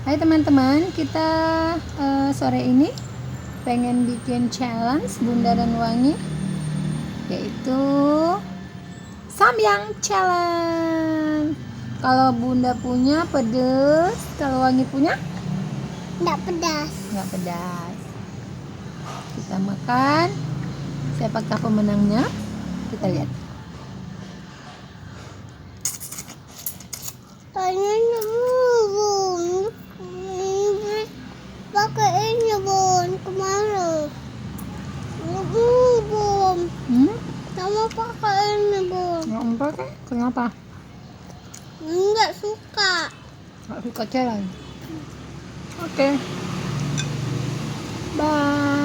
Hai teman-teman, kita sore ini pengen bikin challenge Bunda dan Wangi, yaitu Samyang challenge. Kalau Bunda punya pedes, kalau Wangi punya Nggak pedas. nggak pedas. Kita makan. Siapakah pemenangnya? Kita lihat. Kayaknya bun. Pakai ini bun kemarin. Bun. Kamu pakai ini bun. Nggak pakai? Kenapa? Nggak suka. Nggak suka challenge. Oke. Bye.